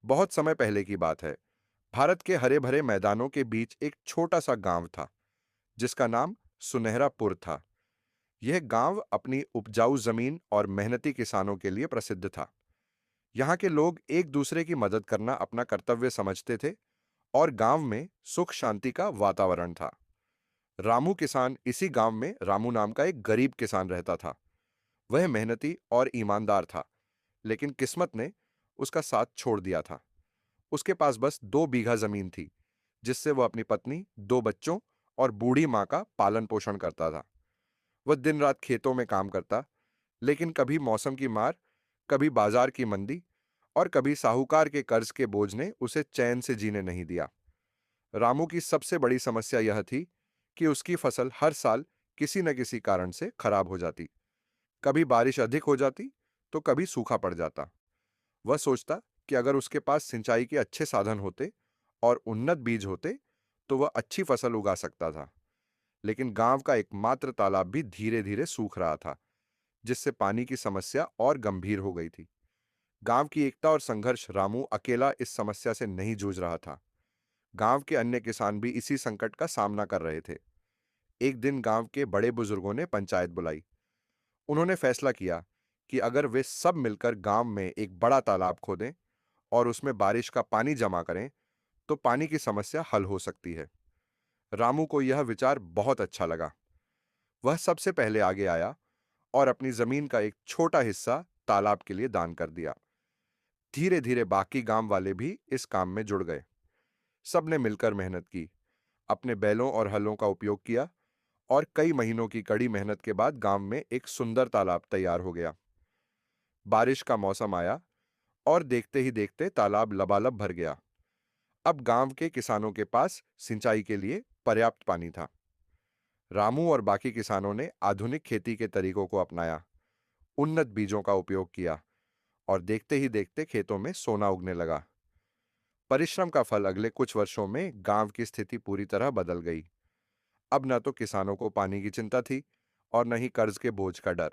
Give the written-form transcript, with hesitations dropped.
बहुत समय पहले की बात है। भारत के हरे भरे मैदानों के बीच एक छोटा सा गांव था जिसका नाम सुनहरापुर था। यह गांव अपनी उपजाऊ जमीन और मेहनती किसानों के लिए प्रसिद्ध था। यहाँ के लोग एक दूसरे की मदद करना अपना कर्तव्य समझते थे और गांव में सुख शांति का वातावरण था। रामू किसान इसी गांव में रामू नाम का एक गरीब किसान रहता था। वह मेहनती और ईमानदार था, लेकिन किस्मत ने उसका साथ छोड़ दिया था। उसके पास बस 2 बीघा जमीन थी, जिससे वह अपनी पत्नी, 2 बच्चों और बूढ़ी मां का पालन पोषण करता था। वह दिन रात खेतों में काम करता, लेकिन कभी मौसम की मार, कभी बाजार की मंदी और कभी साहूकार के कर्ज के बोझ ने उसे चैन से जीने नहीं दिया। रामू की सबसे बड़ी समस्या यह थी कि उसकी फसल हर साल किसी न किसी कारण से खराब हो जाती। कभी बारिश अधिक हो जाती, तो कभी सूखा पड़ जाता। वह सोचता कि अगर उसके पास सिंचाई के अच्छे साधन होते और उन्नत बीज होते, तो वह अच्छी फसल उगा सकता था। लेकिन गांव का एकमात्र तालाब भी धीरे धीरे सूख रहा था, जिससे पानी की समस्या और गंभीर हो गई थी। गांव की एकता और संघर्ष रामू अकेला इस समस्या से नहीं जूझ रहा था। गांव के अन्य किसान भी इसी संकट का सामना कर रहे थे। एक दिन गांव के बड़े बुजुर्गों ने पंचायत बुलाई। उन्होंने फैसला किया कि अगर वे सब मिलकर गांव में एक बड़ा तालाब खोदें और उसमें बारिश का पानी जमा करें, तो पानी की समस्या हल हो सकती है। रामू को यह विचार बहुत अच्छा लगा। वह सबसे पहले आगे आया और अपनी जमीन का एक छोटा हिस्सा तालाब के लिए दान कर दिया। धीरे धीरे बाकी गांव वाले भी इस काम में जुड़ गए। सबने मिलकर मेहनत की, अपने बैलों और हलों का उपयोग किया और कई महीनों की कड़ी मेहनत के बाद गांव में एक सुंदर तालाब तैयार हो गया। बारिश का मौसम आया और देखते ही देखते तालाब लबालब भर गया। अब गांव के किसानों के पास सिंचाई के लिए पर्याप्त पानी था। रामू और बाकी किसानों ने आधुनिक खेती के तरीकों को अपनाया, उन्नत बीजों का उपयोग किया और देखते ही देखते खेतों में सोना उगने लगा। परिश्रम का फल अगले कुछ वर्षों में गांव की स्थिति पूरी तरह बदल गई। अब न तो किसानों को पानी की चिंता थी और न ही कर्ज के बोझ का डर।